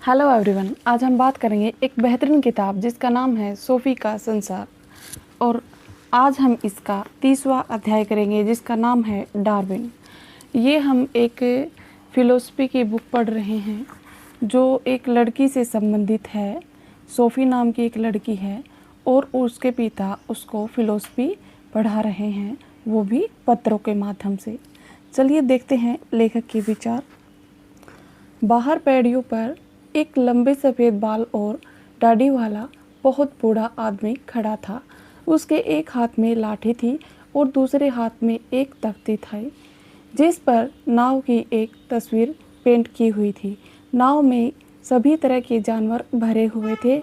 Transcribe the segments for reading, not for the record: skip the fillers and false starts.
Hello everyone, आज हम बात करेंगे एक बेहतरीन किताब जिसका नाम है सोफ़ी का संसार। और आज हम इसका 30वां अध्याय करेंगे जिसका नाम है डार्विन। ये हम एक फ़िलोसफ़ी की बुक पढ़ रहे हैं जो एक लड़की से संबंधित है। सोफ़ी नाम की एक लड़की है और उसके पिता उसको फ़िलोसफ़ी पढ़ा रहे हैं, वो भी पत्रों के माध्यम से। चलिए देखते हैं लेखक के विचार। बाहर पैड़ियों पर एक लंबे सफ़ेद बाल और दाढ़ी वाला बहुत बूढ़ा आदमी खड़ा था। उसके एक हाथ में लाठी थी और दूसरे हाथ में एक तख्ती थी जिस पर नाव की एक तस्वीर पेंट की हुई थी। नाव में सभी तरह के जानवर भरे हुए थे।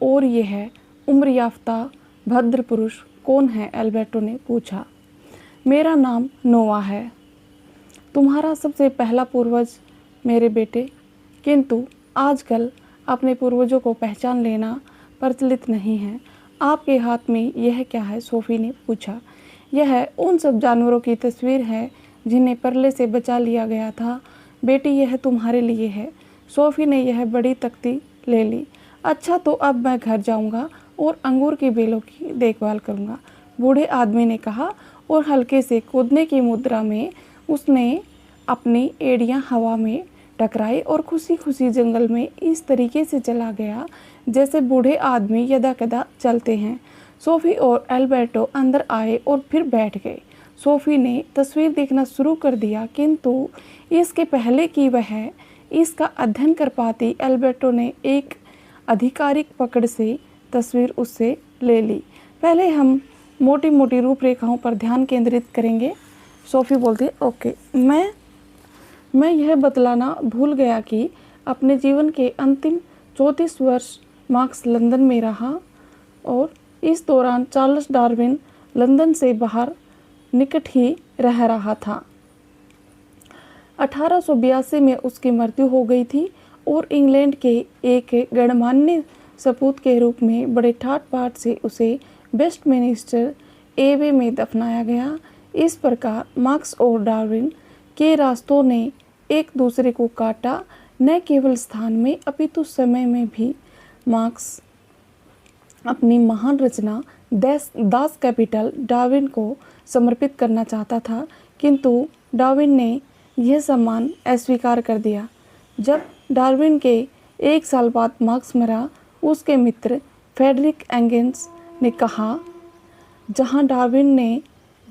और यह उम्र याफ्ता भद्र पुरुष कौन है? एल्बर्टो ने पूछा। मेरा नाम नोआ है, तुम्हारा सबसे पहला पूर्वज मेरे बेटे। किंतु आजकल अपने पूर्वजों को पहचान लेना प्रचलित नहीं है। आपके हाथ में यह क्या है? सोफ़ी ने पूछा। यह उन सब जानवरों की तस्वीर है जिन्हें परले से बचा लिया गया था। बेटी, यह तुम्हारे लिए है। सोफ़ी ने यह बड़ी तख्ती ले ली। अच्छा, तो अब मैं घर जाऊंगा और अंगूर की बेलों की देखभाल करूंगा, बूढ़े आदमी ने कहा। और हल्के से कूदने की मुद्रा में उसने अपनी एड़ियां हवा में टकराई और खुशी खुशी जंगल में इस तरीके से चला गया जैसे बूढ़े आदमी यदा कदा चलते हैं। सोफ़ी और एल्बर्टो अंदर आए और फिर बैठ गए। सोफ़ी ने तस्वीर देखना शुरू कर दिया, किंतु इसके पहले कि वह इसका अध्ययन कर पाती, एल्बर्टो ने एक आधिकारिक पकड़ से तस्वीर उससे ले ली। पहले हम मोटी मोटी रूपरेखाओं पर ध्यान केंद्रित करेंगे। सोफ़ी बोलती, ओके। मैं यह बतलाना भूल गया कि अपने जीवन के अंतिम 34 वर्ष मार्क्स लंदन में रहा और इस दौरान चार्ल्स डार्विन लंदन से बाहर निकट ही रह रहा था। 1882 में उसकी मृत्यु हो गई थी और इंग्लैंड के एक गणमान्य सपूत के रूप में बड़े ठाट बाट से उसे वेस्टमिनिस्टर एबे में दफनाया गया। इस प्रकार मार्क्स और डार्विन के रास्तों ने एक दूसरे को काटा, न केवल स्थान में अपितु समय में भी। मार्क्स अपनी महान रचना दास कैपिटल डार्विन को समर्पित करना चाहता था, किंतु डार्विन ने यह सम्मान अस्वीकार कर दिया। जब डार्विन के 1 साल बाद मार्क्स मरा, उसके मित्र फ्रेडरिक एंगेल्स ने कहा, जहां डार्विन ने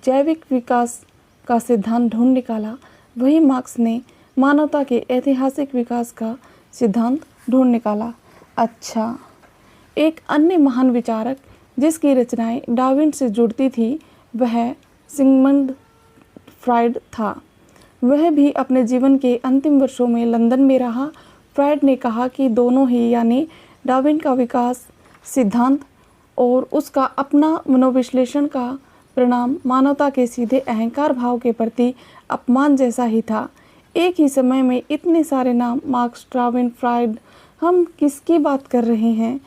जैविक विकास का सिद्धांत ढूंढ निकाला, वहीं मार्क्स ने मानवता के ऐतिहासिक विकास का सिद्धांत ढूंढ निकाला। अच्छा, एक अन्य महान विचारक जिसकी रचनाएं डार्विन से जुड़ती थी वह सिगमंड फ्रायड था। वह भी अपने जीवन के अंतिम वर्षों में लंदन में रहा। फ्रायड ने कहा कि दोनों ही, यानी डार्विन का विकास सिद्धांत और उसका अपना मनोविश्लेषण का परिणाम मानवता के सीधे अहंकार भाव के प्रति अपमान जैसा ही था। एक ही समय में इतने सारे नाम, मार्क्स, डार्विन, फ्रायड, हम किसकी बात कर रहे हैं?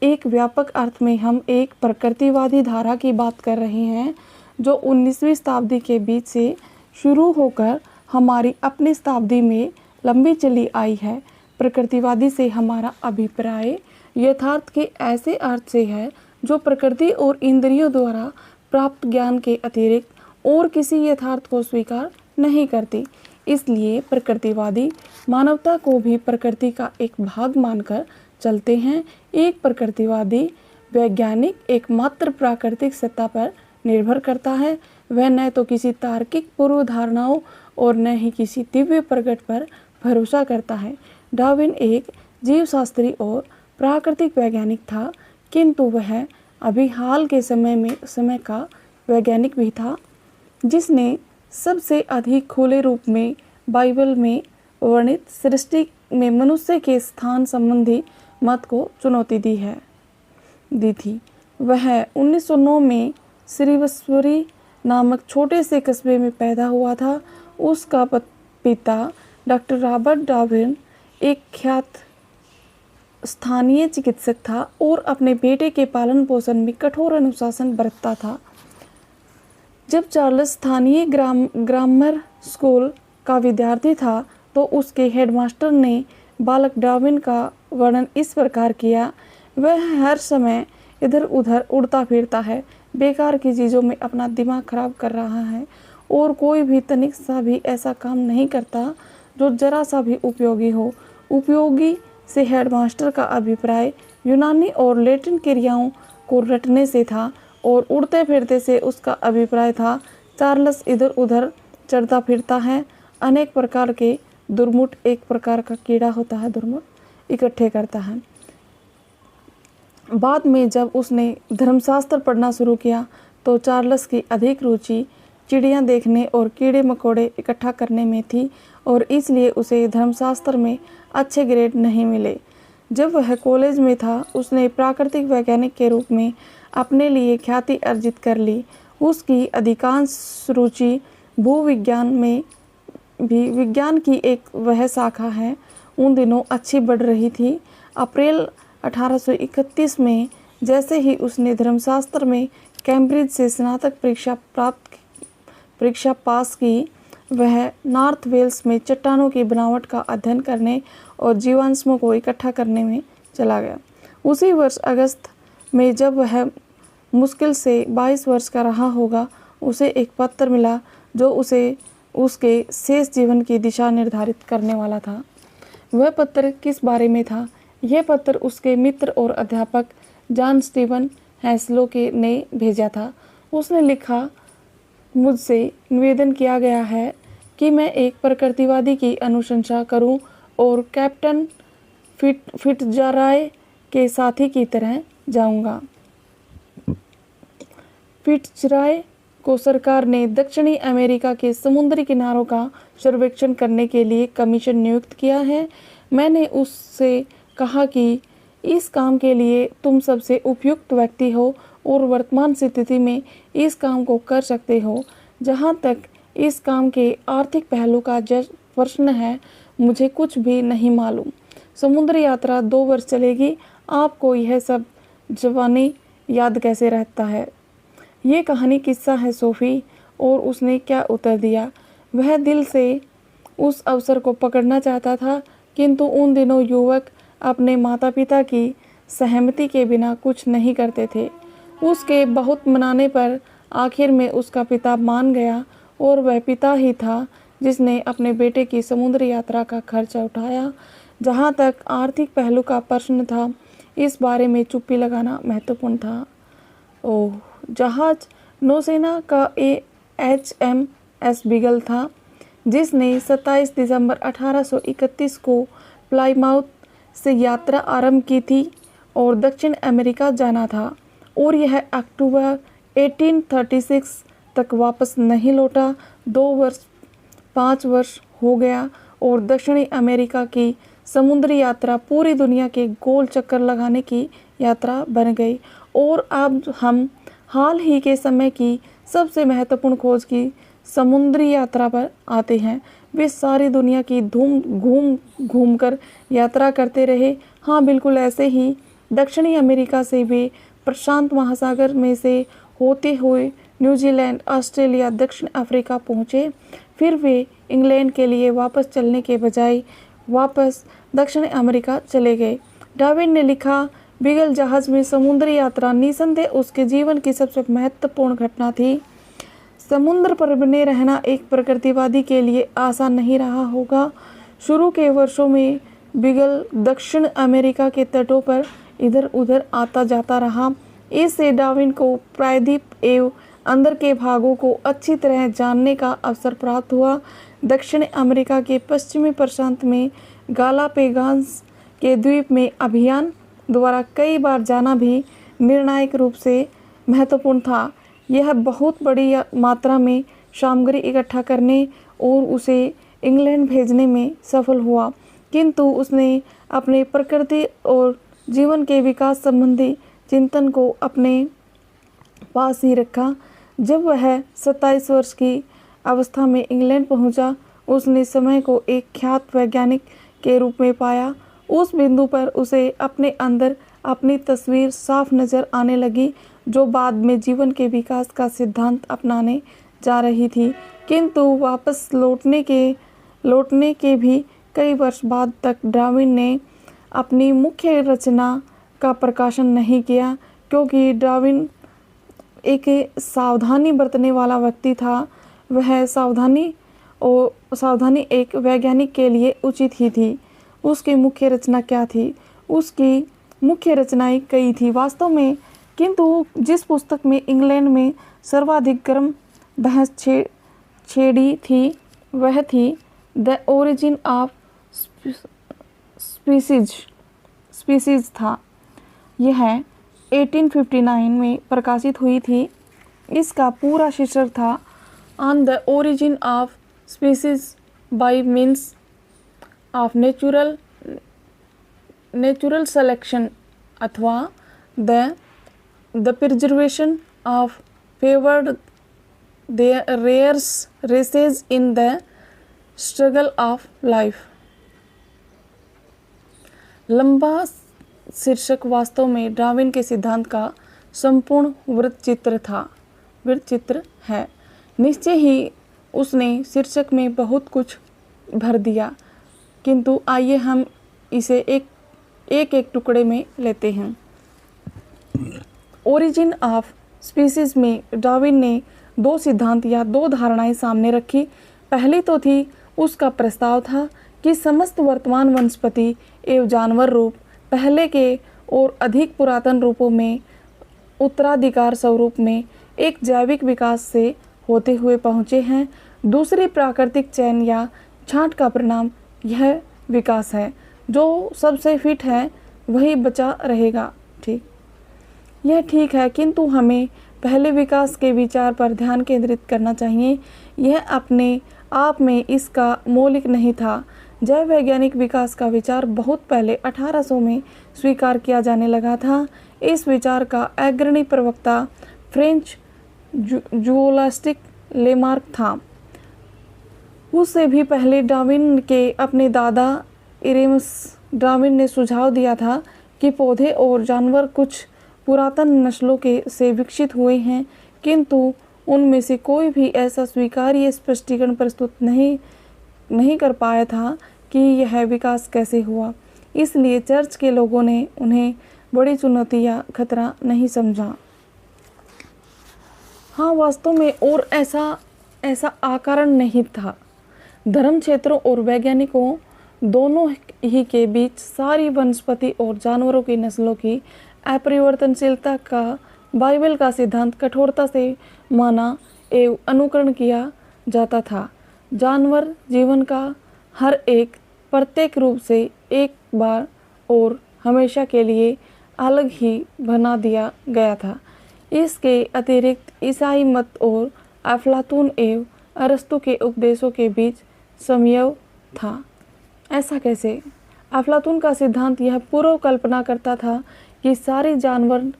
एक व्यापक अर्थ में हम एक प्रकृतिवादी धारा की बात कर रहे हैं जो 19वीं शताब्दी के बीच से शुरू होकर हमारी अपनी शताब्दी में लंबी चली आई है। प्रकृतिवादी से हमारा अभिप्राय यथार्थ के ऐसे अर्थ से है जो प्रकृति और इंद्रियों द्वारा प्राप्त ज्ञान के अतिरिक्त और किसी यथार्थ को स्वीकार नहीं करती। इसलिए प्रकृतिवादी मानवता को भी प्रकृति का एक भाग मानकर चलते हैं। एक प्रकृतिवादी वैज्ञानिक एकमात्र प्राकृतिक सत्ता पर निर्भर करता है। वह न तो किसी तार्किक पूर्व धारणाओं और न ही किसी दिव्य प्रकट पर भरोसा करता है। डार्विन एक जीवशास्त्री और प्राकृतिक वैज्ञानिक था, किंतु वह अभी हाल के समय का वैज्ञानिक भी था जिसने सबसे अधिक खुले रूप में बाइबल में वर्णित सृष्टि में मनुष्य के स्थान संबंधी मत को चुनौती दी थी। वह 1909 में श्रीवस्वरी नामक छोटे से कस्बे में पैदा हुआ था। उसका पिता डॉक्टर रॉबर्ट डार्विन एक ख्यात स्थानीय चिकित्सक था और अपने बेटे के पालन पोषण में कठोर अनुशासन बरतता था। जब चार्ल्स स्थानीय ग्रामर स्कूल का विद्यार्थी था तो उसके हेडमास्टर ने बालक डार्विन का वर्णन इस प्रकार किया, वह हर समय इधर उधर उड़ता फिरता है, बेकार की चीज़ों में अपना दिमाग खराब कर रहा है और कोई भी तनिक सा भी ऐसा काम नहीं करता जो जरा सा भी उपयोगी हो। उपयोगी से हेडमास्टर का अभिप्राय यूनानी और लैटिन क्रियाओं को रटने से था और उड़ते फिरते से उसका अभिप्राय था चार्ल्स इधर उधर चढ़ता फिरता है, अनेक प्रकार के दुर्मुट, एक प्रकार का कीड़ा होता है दुर्मुट, इकट्ठे करता है। बाद में जब उसने धर्मशास्त्र पढ़ना शुरू किया तो चार्ल्स की अधिक रुचि चिड़ियाँ देखने और कीड़े मकोड़े इकट्ठा करने में थी और इसलिए उसे धर्मशास्त्र में अच्छे ग्रेड नहीं मिले। जब वह कॉलेज में था उसने प्राकृतिक वैज्ञानिक के रूप में अपने लिए ख्याति अर्जित कर ली। उसकी अधिकांश रुचि भूविज्ञान में भी, विज्ञान की एक वह शाखा है, उन दिनों अच्छी बढ़ रही थी। अप्रैल 1831 में जैसे ही उसने धर्मशास्त्र में कैम्ब्रिज से स्नातक परीक्षा पास की, वह नॉर्थ वेल्स में चट्टानों की बनावट का अध्ययन करने और जीवाश्मों को इकट्ठा करने में चला गया। उसी वर्ष अगस्त में जब वह मुश्किल से 22 वर्ष का रहा होगा, उसे एक पत्र मिला जो उसे उसके शेष जीवन की दिशा निर्धारित करने वाला था। वह पत्र किस बारे में था? यह पत्र उसके मित्र और अध्यापक जॉन स्टीवन हैंसलो ने भेजा था। उसने लिखा, मुझसे निवेदन किया गया है कि मैं एक प्रकृतिवादी की अनुशंसा करूं और कैप्टन फिट्जरॉय के साथी की तरह जाऊंगा। फिट्जरॉय को सरकार ने दक्षिणी अमेरिका के समुद्री किनारों का सर्वेक्षण करने के लिए कमीशन नियुक्त किया है। मैंने उससे कहा कि इस काम के लिए तुम सबसे उपयुक्त व्यक्ति हो और वर्तमान स्थिति में इस काम को कर सकते हो। जहाँ तक इस काम के आर्थिक पहलू का प्रश्न है, मुझे कुछ भी नहीं मालूम। समुद्री यात्रा 2 वर्ष चलेगी। आपको यह सब जवानी याद कैसे रहता है? ये कहानी किस्सा है सोफ़ी। और उसने क्या उत्तर दिया? वह दिल से उस अवसर को पकड़ना चाहता था, किंतु उन दिनों युवक अपने माता पिता की सहमति के बिना कुछ नहीं करते थे। उसके बहुत मनाने पर आखिर में उसका पिता मान गया और वह पिता ही था जिसने अपने बेटे की समुद्री यात्रा का खर्चा उठाया। जहाँ तक आर्थिक पहलू का प्रश्न था, इस बारे में चुप्पी लगाना महत्वपूर्ण था। ओह, जहाज नौसेना का HMS बीगल था, जिसने 27 दिसंबर 1831 को प्लाईमाउथ से यात्रा आरंभ की थी और दक्षिण अमेरिका जाना था, और यह अक्टूबर 1836 तक वापस नहीं लौटा। 5 वर्ष हो गया और दक्षिणी अमेरिका की समुद्री यात्रा पूरी दुनिया के गोल चक्कर लगाने की यात्रा बन गई। और अब हम हाल ही के समय की सबसे महत्वपूर्ण खोज की समुद्री यात्रा पर आते हैं। वे सारी दुनिया की घूम कर यात्रा करते रहे। हाँ, बिल्कुल ऐसे ही दक्षिणी अमेरिका से वे प्रशांत महासागर में से होते हुए न्यूजीलैंड, ऑस्ट्रेलिया, दक्षिण अफ्रीका पहुँचे। फिर वे इंग्लैंड के लिए वापस चलने के बजाय वापस दक्षिण अमेरिका चले गए। डार्विन ने लिखा, बीगल जहाज में समुद्री यात्रा निसंदेह उसके जीवन की सबसे महत्वपूर्ण घटना थी। समुद्र पर बने रहना एक प्रकृतिवादी के लिए आसान नहीं रहा होगा। शुरू के वर्षों में बीगल दक्षिण अमेरिका के तटों पर इधर उधर आता जाता रहा। इससे डार्विन को प्रायद्वीप एवं अंदर के भागों को अच्छी तरह जानने का अवसर प्राप्त हुआ। दक्षिण अमेरिका के पश्चिमी प्रशांत में गालापेगोस के द्वीप में अभियान द्वारा कई बार जाना भी निर्णायक रूप से महत्वपूर्ण था। यह बहुत बड़ी मात्रा में सामग्री इकट्ठा करने और उसे इंग्लैंड भेजने में सफल हुआ, किंतु उसने अपने प्रकृति और जीवन के विकास संबंधी चिंतन को अपने पास ही रखा। जब वह 27 वर्ष की अवस्था में इंग्लैंड पहुंचा, उसने समय को एक ख्यात वैज्ञानिक के रूप में पाया। उस बिंदु पर उसे अपने अंदर अपनी तस्वीर साफ नज़र आने लगी, जो बाद में जीवन के विकास का सिद्धांत अपनाने जा रही थी। किंतु वापस लौटने के भी कई वर्ष बाद तक डार्विन ने अपनी मुख्य रचना का प्रकाशन नहीं किया, क्योंकि डार्विन एक सावधानी बरतने वाला व्यक्ति था। वह सावधानी एक वैज्ञानिक के लिए उचित ही थी। उसकी मुख्य रचना क्या थी? उसकी मुख्य रचनाएं कई थी वास्तव में, किंतु जिस पुस्तक में इंग्लैंड में सर्वाधिक गर्म बहस छेड़ी थी वह थी द ओरिजिन ऑफ स्पीसीज था। यह 1859 में प्रकाशित हुई थी। इसका पूरा शीर्षक था on the origin of species by means of natural selection अथवा the preservation of favoured races races in the struggle of life. लंबा शीर्षक वास्तव में डार्विन के सिद्धांत का संपूर्ण वृत्तचित्र है। निश्चय ही उसने शीर्षक में बहुत कुछ भर दिया, किंतु आइए हम इसे एक टुकड़े में लेते हैं। ओरिजिन ऑफ स्पीसीज में डार्विन ने दो सिद्धांत या दो धारणाएं सामने रखी। पहली तो थी, उसका प्रस्ताव था कि समस्त वर्तमान वनस्पति एवं जानवर रूप पहले के और अधिक पुरातन रूपों में उत्तराधिकार स्वरूप में एक जैविक विकास से होते हुए पहुँचे हैं। दूसरी, प्राकृतिक चयन या छांट का परिणाम यह विकास है। जो सबसे फिट है वही बचा रहेगा। ठीक, यह ठीक है, किंतु हमें पहले विकास के विचार पर ध्यान केंद्रित करना चाहिए। यह अपने आप में इसका मौलिक नहीं था। जैव वैज्ञानिक विकास का विचार बहुत पहले 1800 में स्वीकार किया जाने लगा था। इस विचार का अग्रणी प्रवक्ता फ्रेंच जूलॉजिस्ट लेमार्क था। उससे भी पहले डार्विन के अपने दादा इरेमस डार्विन ने सुझाव दिया था कि पौधे और जानवर कुछ पुरातन नस्लों के से विकसित हुए हैं, किंतु उनमें से कोई भी ऐसा स्वीकार्य स्पष्टीकरण प्रस्तुत नहीं कर पाया था कि यह विकास कैसे हुआ। इसलिए चर्च के लोगों ने उन्हें बड़ी चुनौती या खतरा नहीं समझा। हाँ, वास्तव में और ऐसा आकारण नहीं था। धर्म क्षेत्रों और वैज्ञानिकों दोनों ही के बीच सारी वनस्पति और जानवरों की नस्लों की अपरिवर्तनशीलता का बाइबल का सिद्धांत कठोरता से माना एवं अनुकरण किया जाता था। जानवर जीवन का हर एक प्रत्येक रूप से एक बार और हमेशा के लिए अलग ही बना दिया गया था। इसके अतिरिक्त ईसाई मत और अफलातून एवं अरस्तु के उपदेशों के बीच समन्वय था। ऐसा कैसे? अफलातून का सिद्धांत यह पूर्व कल्पना करता था कि सारे जानवर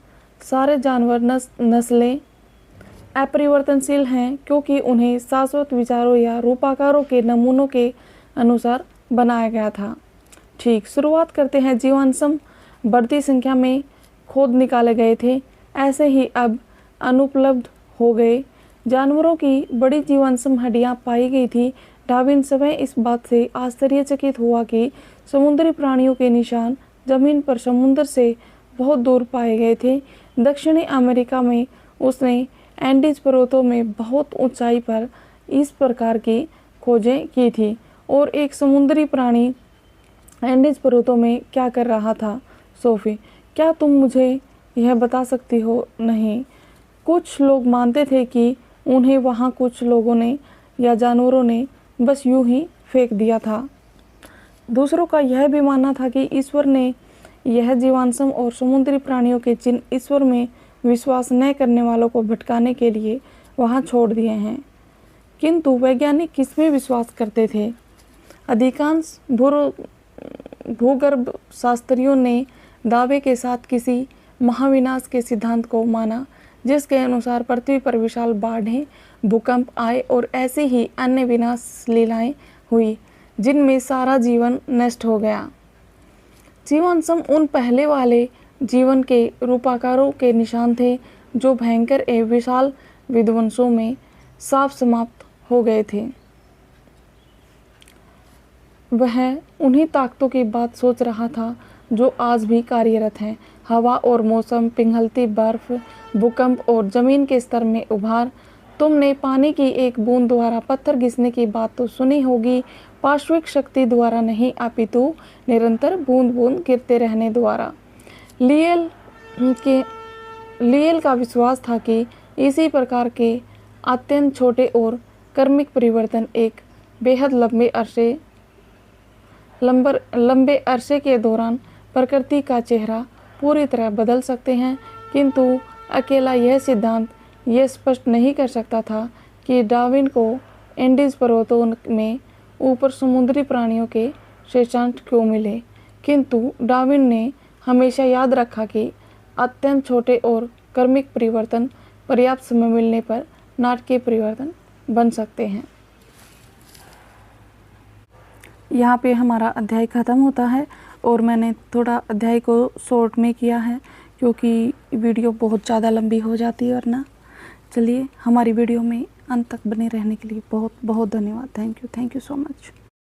नस्लें अपरिवर्तनशील हैं, क्योंकि उन्हें शाश्वत विचारों या रूपाकारों के नमूनों के अनुसार बनाया गया था। ठीक, शुरुआत करते हैं। जीवाश्म बढ़ती संख्या में खोद निकाले गए थे, ऐसे ही अब अनुपलब्ध हो गए। जानवरों की बड़ी जीवाश्म हड्डियां पाई गई थी। डार्विन स्वयं इस बात से आश्चर्यचकित हुआ कि समुद्री प्राणियों के निशान जमीन पर समुद्र से बहुत दूर पाए गए थे। दक्षिणी अमेरिका में उसने एंडीज पर्वतों में बहुत ऊंचाई पर इस प्रकार की खोजें की थी। और एक समुद्री प्राणी एंडीज पर्वतों में क्या कर रहा था? सोफी, क्या तुम मुझे यह बता सकती हो? नहीं। कुछ लोग मानते थे कि उन्हें वहाँ कुछ लोगों ने या जानवरों ने बस यूं ही फेंक दिया था। दूसरों का यह भी मानना था कि ईश्वर ने यह जीवाश्म और समुद्री प्राणियों के चिन्ह ईश्वर में विश्वास न करने वालों को भटकाने के लिए वहाँ छोड़ दिए हैं। किंतु वैज्ञानिक किसमें विश्वास करते थे? अधिकांश भूगर्भ शास्त्रियों ने दावे के साथ किसी महाविनाश के सिद्धांत को माना, जिसके अनुसार पृथ्वी पर विशाल बाढ़ें, भूकंप आए और ऐसी ही अन्य विनाश लीलाएं हुई जिनमें सारा जीवन नष्ट हो गया। जीवाश्म उन पहले वाले जीवन के रूपाकारों के निशान थे जो भयंकर एवं विशाल विध्वंसों में साफ समाप्त हो गए थे। वह उन्हीं ताकतों की बात सोच रहा था जो आज भी कार्यरत हैं। हवा और मौसम, पिघलती बर्फ, भूकंप और ज़मीन के स्तर में उभार। तुमने पानी की एक बूंद द्वारा पत्थर घिसने की बात तो सुनी होगी, पार्श्विक शक्ति द्वारा नहीं, अपितु निरंतर बूंद बूंद गिरते रहने द्वारा। लियल का विश्वास था कि इसी प्रकार के अत्यंत छोटे और कर्मिक परिवर्तन एक बेहद लंबे अरसे के दौरान प्रकृति का चेहरा पूरी तरह बदल सकते हैं, किंतु अकेला यह सिद्धांत यह स्पष्ट नहीं कर सकता था कि डार्विन को एंडीज पर्वतों में ऊपर समुद्री प्राणियों के शेषांश क्यों मिले। किंतु डार्विन ने हमेशा याद रखा कि अत्यंत छोटे और कर्मिक परिवर्तन पर्याप्त समय मिलने पर नाटकीय परिवर्तन बन सकते हैं। यहाँ पे हमारा अध्याय ख़त्म होता है और मैंने थोड़ा अध्याय को शॉर्ट में किया है क्योंकि वीडियो बहुत ज़्यादा लंबी हो जाती है वरना। चलिए, हमारी वीडियो में अंत तक बने रहने के लिए बहुत बहुत धन्यवाद। Thank you so much.